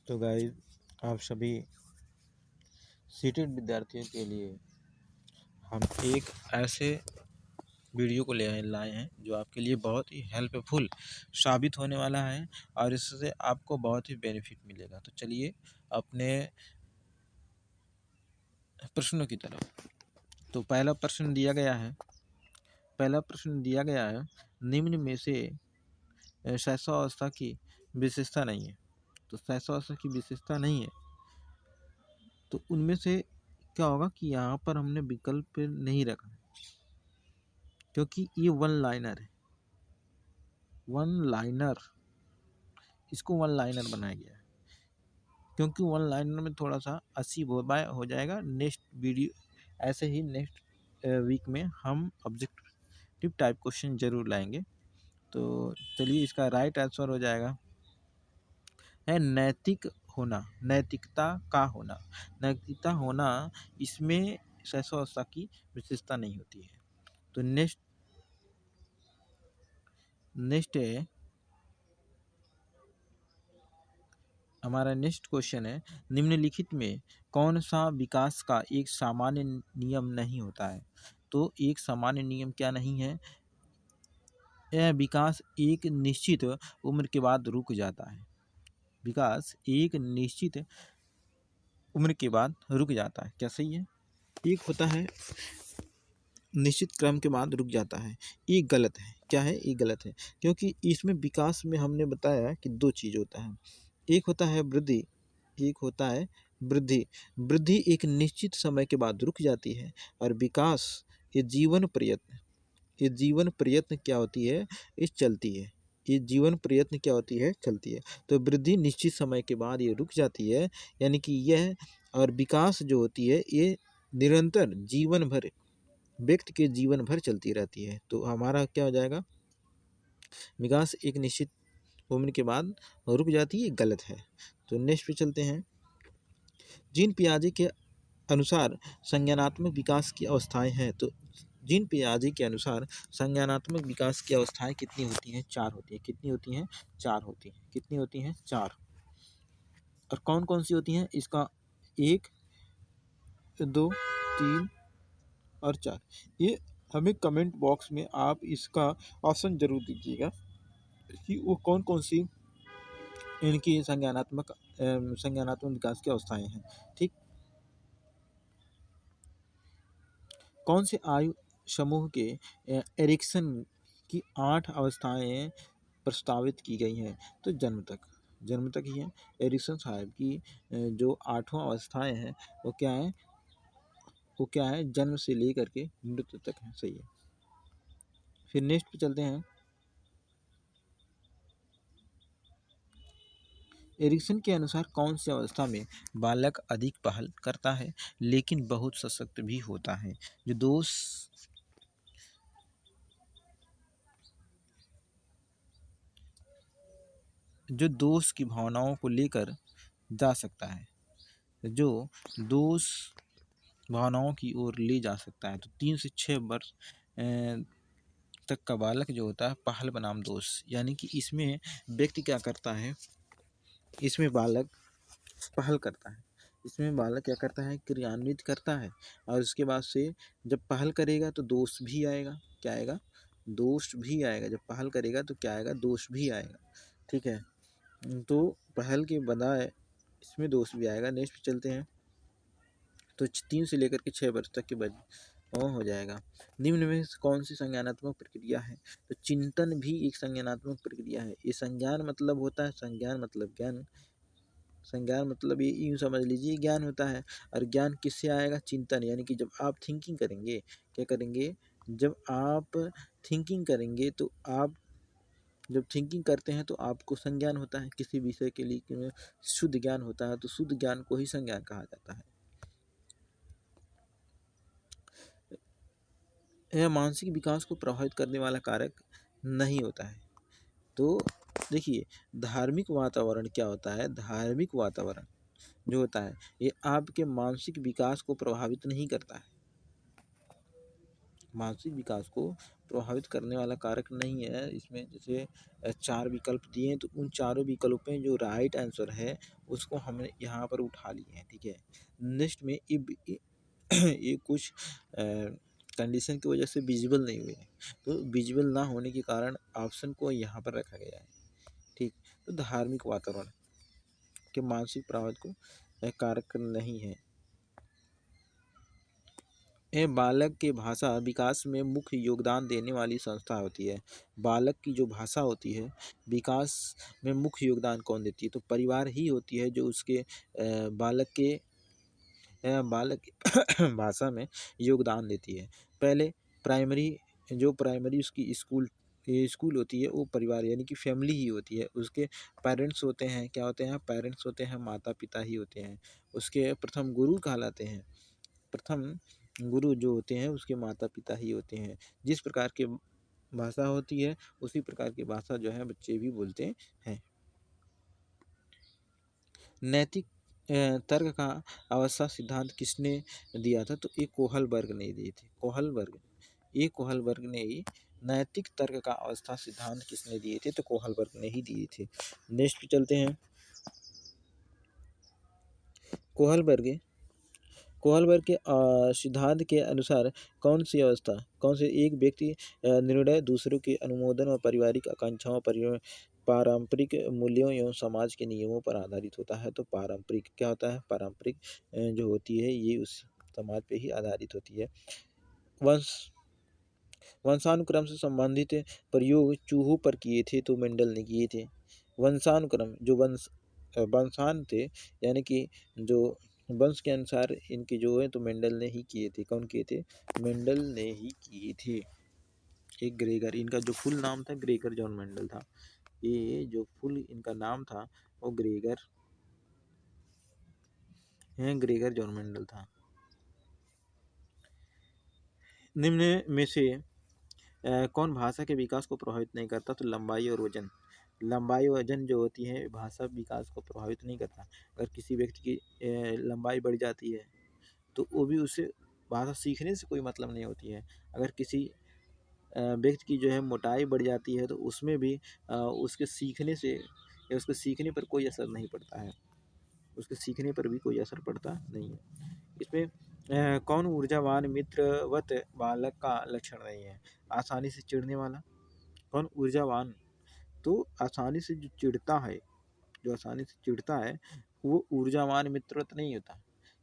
तो गाइस, आप सभी सीटेड विद्यार्थियों के लिए हम एक ऐसे वीडियो को लाए हैं जो आपके लिए बहुत ही हेल्पफुल साबित होने वाला है और इससे आपको बहुत ही बेनिफिट मिलेगा। तो चलिए अपने प्रश्नों की तरफ। तो पहला प्रश्न दिया गया है, निम्न में से शैशवावस्था की विशेषता नहीं है। तो शैशवावस्था की विशेषता नहीं है तो उनमें से क्या होगा कि यहाँ पर हमने विकल्प नहीं रखा क्योंकि ये वन लाइनर है। इसको वन लाइनर बनाया गया है क्योंकि वन लाइनर में थोड़ा सा 80 हो जाएगा। नेक्स्ट वीडियो ऐसे ही नेक्स्ट वीक में हम ऑब्जेक्टिव टाइप क्वेश्चन जरूर लाएंगे। तो चलिए, इसका राइट आंसर हो जाएगा है नैतिकता होना इसमें शैशवावस्था की विशेषता नहीं होती है। तो नेक्स्ट है हमारा नेक्स्ट क्वेश्चन है, निम्नलिखित में कौन सा विकास का एक सामान्य नियम नहीं होता है। तो एक सामान्य नियम क्या नहीं है, यह विकास एक निश्चित उम्र के बाद रुक जाता है। विकास एक निश्चित उम्र के बाद रुक जाता है, क्या सही है? एक होता है निश्चित क्रम के बाद रुक जाता है, ये गलत है। क्या है? ये गलत है क्योंकि इसमें विकास में हमने बताया कि दो चीज होता है, एक होता है वृद्धि, एक होता है वृद्धि। वृद्धि एक निश्चित समय के बाद रुक जाती है और विकास ये जीवन प्रयत्न क्या होती है, ये चलती है। ये जीवन प्रयत्न क्या होती है, चलती है। तो वृद्धि निश्चित समय के बाद ये रुक जाती है, यानी कि यह और विकास जो होती है ये निरंतर जीवन भर व्यक्ति के जीवन भर चलती रहती है। तो हमारा क्या हो जाएगा, विकास एक निश्चित उम्र के बाद रुक जाती है, गलत है। तो नेक्स्ट पे चलते हैं। जीन पियाजे के अनुसार संज्ञानात्मक विकास की अवस्थाएं हैं। तो जीन पियाजे के अनुसार संज्ञानात्मक विकास की अवस्थाएं कितनी होती हैं? 4 होती है। कितनी होती हैं? 4 होती हैं। कितनी होती हैं? 4। और कौन कौन सी होती हैं? इसका 1, 2, 3 और 4। ये हमें कमेंट बॉक्स में आप इसका ऑप्शन जरूर दीजिएगा कि वो कौन कौन सी इनकी संज्ञानात्मक विकास की अवस्थाएं हैं। ठीक, कौन से आयु समूह के एरिक्सन की 8 अवस्थाएं प्रस्तावित की गई हैं? तो जन्म तक ही है। एरिक्सन साहब की जो 8वां अवस्थाएं हैं वो क्या है? जन्म से लेकर के मृत्यु तक है। सही है। फिर नेक्स्ट पे चलते हैं। एरिक्सन के अनुसार कौन सी अवस्था में बालक अधिक पहल करता है लेकिन बहुत सशक्त भी होता है? जो दोष की भावनाओं को लेकर जा सकता है, जो दोष भावनाओं की ओर ले जा सकता है। तो 3 से 6 वर्ष तक का बालक जो होता है पहल बनाम दोष, यानी कि इसमें व्यक्ति क्या करता है, इसमें बालक पहल करता है, इसमें बालक क्या करता है, क्रियान्वित करता है। और उसके बाद से जब पहल करेगा तो दोष भी आएगा। क्या आएगा? दोष भी आएगा। जब पहल करेगा तो क्या आएगा? दोष भी आएगा। ठीक है, तो पहल के बजाय इसमें दोष भी आएगा। नेक्स्ट पे चलते हैं। तो 3 से लेकर के 6 वर्ष तक के बाद हो जाएगा। निम्न में कौन सी संज्ञानात्मक प्रक्रिया है? तो चिंतन भी एक संज्ञानात्मक प्रक्रिया है। ये संज्ञान मतलब होता है, संज्ञान मतलब ज्ञान। संज्ञान मतलब ये यूँ समझ लीजिए ज्ञान होता है। और ज्ञान किससे आएगा? चिंतन, यानी कि जब आप थिंकिंग करेंगे। क्या करेंगे? जब आप थिंकिंग करेंगे तो आप जब थिंकिंग करते हैं तो आपको संज्ञान होता है। किसी विषय के लिए शुद्ध ज्ञान होता है, तो शुद्ध ज्ञान को ही संज्ञान कहा जाता है। यह मानसिक विकास को प्रभावित करने वाला कारक नहीं होता है। तो देखिए, धार्मिक वातावरण क्या होता है? धार्मिक वातावरण जो होता है ये आपके मानसिक विकास को प्रभावित नहीं करता है। मानसिक विकास को प्रभावित करने वाला कारक नहीं है। इसमें जैसे 4 विकल्प दिए हैं, तो उन चारों विकल्पों में जो राइट आंसर है उसको हमने यहाँ पर उठा लिए हैं, ठीक है। नेक्स्ट में ये कुछ कंडीशन की वजह से विजिबल नहीं हुए हैं, तो विजिबल ना होने के कारण ऑप्शन को यहाँ पर रखा गया है, ठीक। तो धार्मिक वातावरण के मानसिक प्रभावित को कारक नहीं है। यह बालक के भाषा विकास में मुख्य योगदान देने वाली संस्था होती है। बालक की जो भाषा होती है विकास में मुख्य योगदान कौन देती है, तो परिवार ही होती है जो उसके बालक की भाषा में योगदान देती है। पहले प्राइमरी उसकी स्कूल होती है वो परिवार यानी कि फैमिली ही होती है। उसके पेरेंट्स होते हैं, क्या होते हैं, पेरेंट्स होते हैं, माता पिता ही होते हैं। उसके प्रथम गुरु कहलाते हैं, प्रथम गुरु जो होते हैं उसके माता पिता ही होते हैं। जिस प्रकार की भाषा होती है उसी प्रकार की भाषा जो है बच्चे भी बोलते हैं। नैतिक तर्क का अवस्था सिद्धांत किसने दिया था, तो ये कोहलबर्ग ने दिए थे। कोहलबर्ग ने ही नैतिक तर्क का अवस्था सिद्धांत किसने दिए थे, तो कोहलबर्ग ने ही दिए थे। नेक्स्ट चलते हैं। कोहलबर्ग के सिद्धांत के अनुसार कौन से एक व्यक्ति निर्णय दूसरों के अनुमोदन और पारिवारिक आकांक्षाओं पारंपरिक मूल्यों एवं समाज के नियमों पर आधारित होता है। तो पारंपरिक क्या होता है, पारंपरिक जो होती है ये उस समाज पे ही आधारित होती है। वंशानुक्रम से संबंधित प्रयोग चूहों पर किए थे, तो मेंडल ने किए थे। वंशानुक्रम जो वंशान थे यानी कि जो वंश के अनुसार इनके जो है तो मेंडल ने ही किए थे। कौन किए थे, मेंडल ने ही किए थे। एक ग्रेगर, इनका जो फुल नाम था ग्रेगर जॉन मेंडल था। ये जो फुल इनका नाम था वो ग्रेगर जॉन मेंडल था। निम्न में से कौन भाषा के विकास को प्रभावित नहीं करता, तो लंबाई और वजन जो होती है भाषा विकास को प्रभावित नहीं करता। अगर किसी व्यक्ति की लंबाई बढ़ जाती है तो वो भी उससे भाषा सीखने से कोई मतलब नहीं होती है। अगर किसी व्यक्ति की जो है मोटाई बढ़ जाती है तो उसमें भी उसके सीखने से या उसके सीखने पर कोई असर नहीं पड़ता है, उसके सीखने पर भी कोई असर पड़ता नहीं है। इसमें कौन ऊर्जावान मित्रवत बालक का लक्षण नहीं है, आसानी से चिढ़ने वाला। कौन ऊर्जावान, तो आसानी से जो चिढ़ता है वो ऊर्जावान मित्रवत नहीं होता,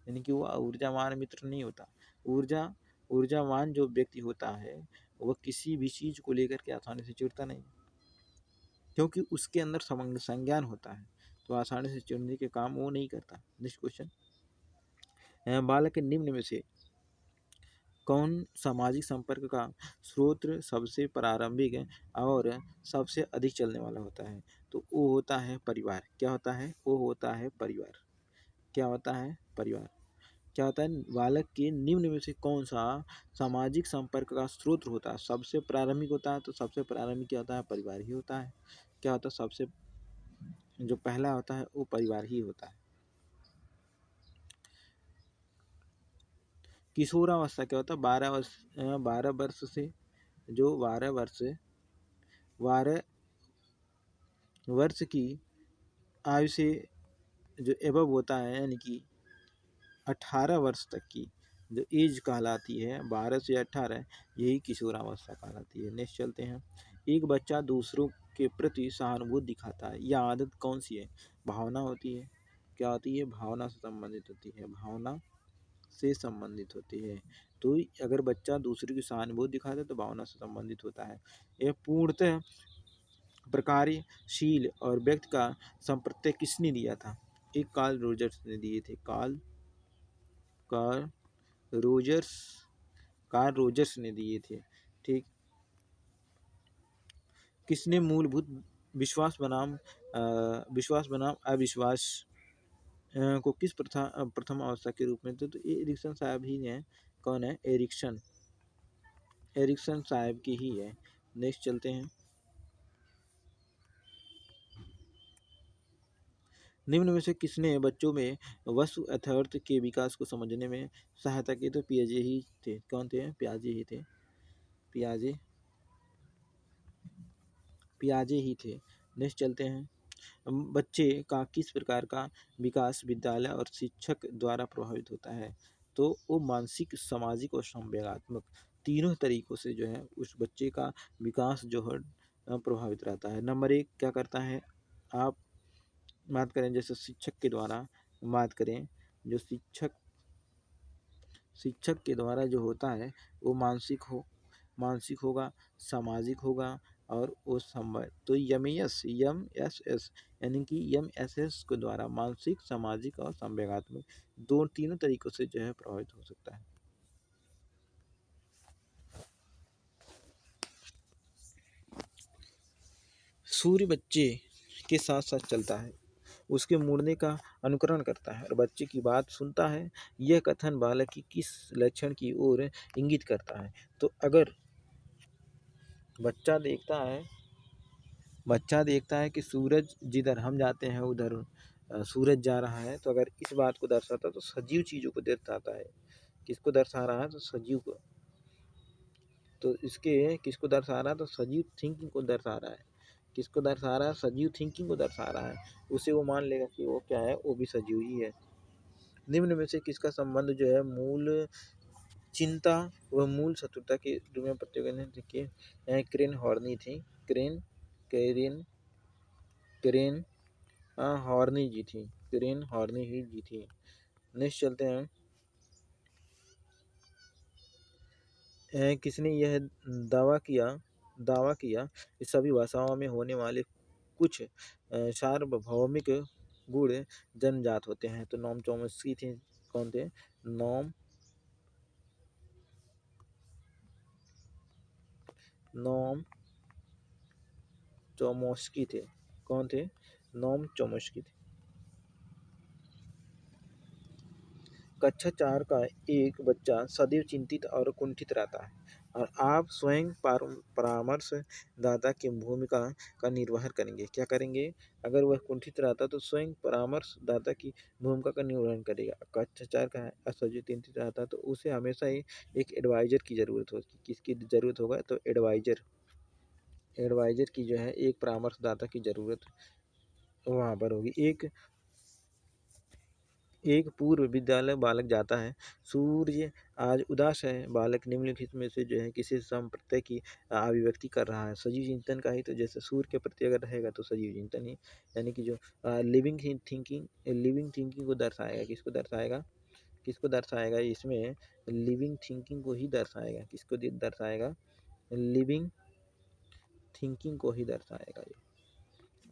यानी कि वो ऊर्जावान मित्र नहीं होता। ऊर्जावान जो व्यक्ति होता है वह किसी भी चीज को लेकर के आसानी से चिढ़ता नहीं, क्योंकि उसके अंदर संज्ञान होता है, तो आसानी से चिढ़ने के काम वो नहीं करता। नेक्स्ट क्वेश्चन, बालक के निम्न में से कौन सामाजिक संपर्क का स्रोत सबसे प्रारंभिक और सबसे अधिक चलने वाला होता है, तो वो होता है परिवार। क्या होता है, वो होता है परिवार। क्या होता है, परिवार। क्या होता है, बालक के निम्न में से कौन सा सामाजिक संपर्क का स्रोत होता है, सबसे प्रारंभिक होता है, तो सबसे प्रारंभिक क्या होता है, परिवार ही होता है। क्या होता है, सबसे जो पहला होता है वो परिवार ही होता है। किशोरावस्था क्या होता है, 12 वर्ष से जो 12 वर्ष की आयु से जो एबव होता है, यानी कि 18 वर्ष तक की जो एज कहलाती है, 12 से 18, यही किशोरावस्था कहलाती है। नेक्स्ट चलते हैं। एक बच्चा दूसरों के प्रति सहानुभूति दिखाता है, यह आदत कौन सी है, भावना होती है। क्या होती है, भावना से संबंधित होती है, भावना से संबंधित होती है। तो अगर बच्चा दूसरे की सहानुभूति दिखाता है तो भावना से संबंधित होता है। यह पूर्णतः प्रकार्यशील और व्यक्ति का संप्रत्यय किसने दिया था, एक कार्ल रोजर्स ने दिए थे। कार्ल रोजर्स ने दिए थे, ठीक। किसने मूलभूत विश्वास बनाम अविश्वास को किस प्रथम अवस्था के रूप में, तो ये एरिक्सन साहब ही हैं। कौन है, एरिक्सन साहब की ही है। नेक्स्ट चलते हैं। निम्न में से किसने बच्चों में वस्तु यथार्थ के विकास को समझने में सहायता की, तो पियाजे ही थे। कौन थे, पियाजे ही थे। पियाजे पियाजे ही थे। नेक्स्ट चलते हैं, बच्चे का किस प्रकार का विकास विद्यालय और शिक्षक द्वारा प्रभावित होता है? तो वो मानसिक, सामाजिक और संवेगात्मक तीनों तरीकों से जो है उस बच्चे का विकास जो है प्रभावित रहता है। नंबर एक क्या करता है, आप बात करें जैसे शिक्षक के द्वारा बात करें, जो शिक्षक के द्वारा जो होता है वो मानसिक होगा, सामाजिक होगा और वो संवाद। तो यम एस एस यानी कि यम एस एस के द्वारा मानसिक, सामाजिक और संवेगात्मक दो तीनों तरीकों से जो है प्रभावित हो सकता है। सूर्य बच्चे के साथ साथ चलता है, उसके मुड़ने का अनुकरण करता है और बच्चे की बात सुनता है। यह कथन बालक की किस लक्षण की ओर इंगित करता है? तो अगर बच्चा देखता है कि सूरज जिधर हम जाते हैं उधर सूरज जा रहा है, तो अगर इस बात को दर्शाता है तो सजीव चीज़ों को दर्शाता है। किसको दर्शा रहा है? तो सजीव को। तो इसके किसको दर्शा रहा है? तो सजीव थिंकिंग को दर्शा रहा है। किसको दर्शा रहा है? सजीव थिंकिंग को दर्शा रहा है। उसे वो मान लेगा कि वो क्या है, वो भी सजीव ही है। निम्न में से किसका संबंध जो है मूल चिंता व मूल शत्रुता के रूप में प्रत्युत्पन्न किए? क्रेन हॉर्नी थी। क्रेन हॉर्नी जी थी। क्रेन हॉर्नी ही जी थी। नेक्स्ट चलते हैं, किसने यह दावा किया कि सभी भाषाओं में होने वाले कुछ सार्वभौमिक गुण जन्मजात होते हैं? तो नॉम चॉम्स्की थे। कौन थे? नॉम चॉम्स्की थे। कौन थे? नॉम चॉम्स्की थे। कक्षा 4 का एक बच्चा सदैव चिंतित और कुंठित रहता है और आप स्वयं परामर्शदाता की भूमिका का निर्वहन करेंगे। क्या करेंगे? अगर वह कुंठित रहता तो स्वयं परामर्शदाता की भूमिका का निर्वहन करेगा। कक्षा 4 का है सदैव चिंतित रहता तो उसे हमेशा ही एक एडवाइजर की ज़रूरत होगी। किसकी ज़रूरत होगा? तो एडवाइजर की जो है एक परामर्शदाता की ज़रूरत वहाँ पर होगी। एक पूर्व विद्यालय बालक जाता है। सूर्य आज उदास है। बालक निम्नलिखित में से जो है किसी संप्रत्यय की अभिव्यक्ति कर रहा है? सजीव चिंतन का ही। तो जैसे सूर्य के प्रति अगर रहेगा तो सजीव चिंतन ही, यानी कि जो लिविंग थिंकिंग को दर्शाएगा। किसको दर्शाएगा इसमें? लिविंग थिंकिंग को ही दर्शाएगा। किसको दर्शाएगा? लिविंग थिंकिंग को ही दर्शाएगा ये।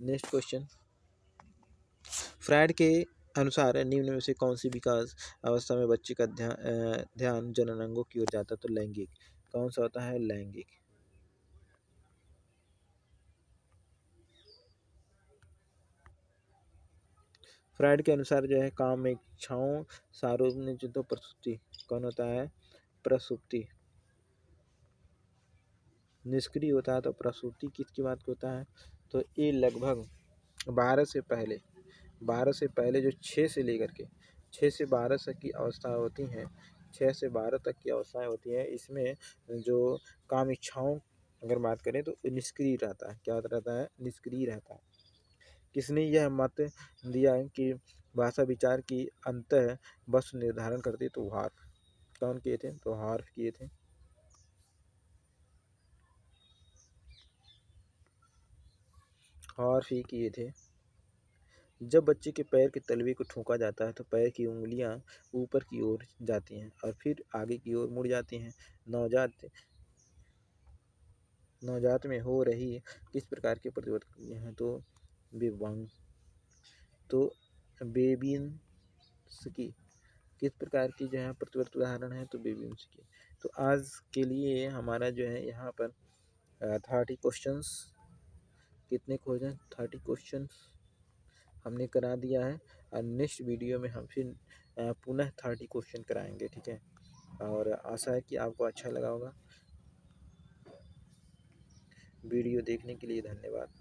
नेक्स्ट क्वेश्चन, फ्रायड के अनुसार निम्न में से कौन सी विकास अवस्था में बच्चे का ध्यान जननांगों की ओर जाता है? तो लैंगिक। कौन सा होता है? लैंगिक। फ्रायड के अनुसार जो है काम इच्छाओं सार्वजनिक तो प्रसूति। कौन होता है? प्रसूति। निष्क्रिय होता है तो प्रसूति किसकी बात को होता है? तो ये लगभग 12 से पहले जो 6 से लेकर के 6 से 12 तक की अवस्था होती हैं, 6 से 12 तक की अवस्थाएं होती हैं, इसमें जो काम इच्छाओं अगर बात करें तो निष्क्रिय रहता है। क्या रहता है? निष्क्रिय रहता है। किसने यह मत दिया कि भाषा विचार की अंतः वस्तु निर्धारण करती? तो हार्फ। कौन किए थे? तो हार्फ किए थे। हार्फ ही किए थे। जब बच्चे के पैर के तलवे को ठोका जाता है तो पैर की उंगलियां ऊपर की ओर जाती हैं और फिर आगे की ओर मुड़ जाती हैं। नवजात में हो रही किस प्रकार के परिवर्तन हैं? तो विभंग। तो बेबींसकी किस प्रकार की जो है प्रतिवर्त उदाहरण है? तो बेबींसकी। तो आज के लिए हमारा जो है यहाँ पर 30 क्वेश्चंस, कितने क्वेश्चन? 30 क्वेश्चंस हमने करा दिया है और नेक्स्ट वीडियो में हम फिर पुनः 30 क्वेश्चन कराएंगे। ठीक है, और आशा है कि आपको अच्छा लगा होगा। वीडियो देखने के लिए धन्यवाद।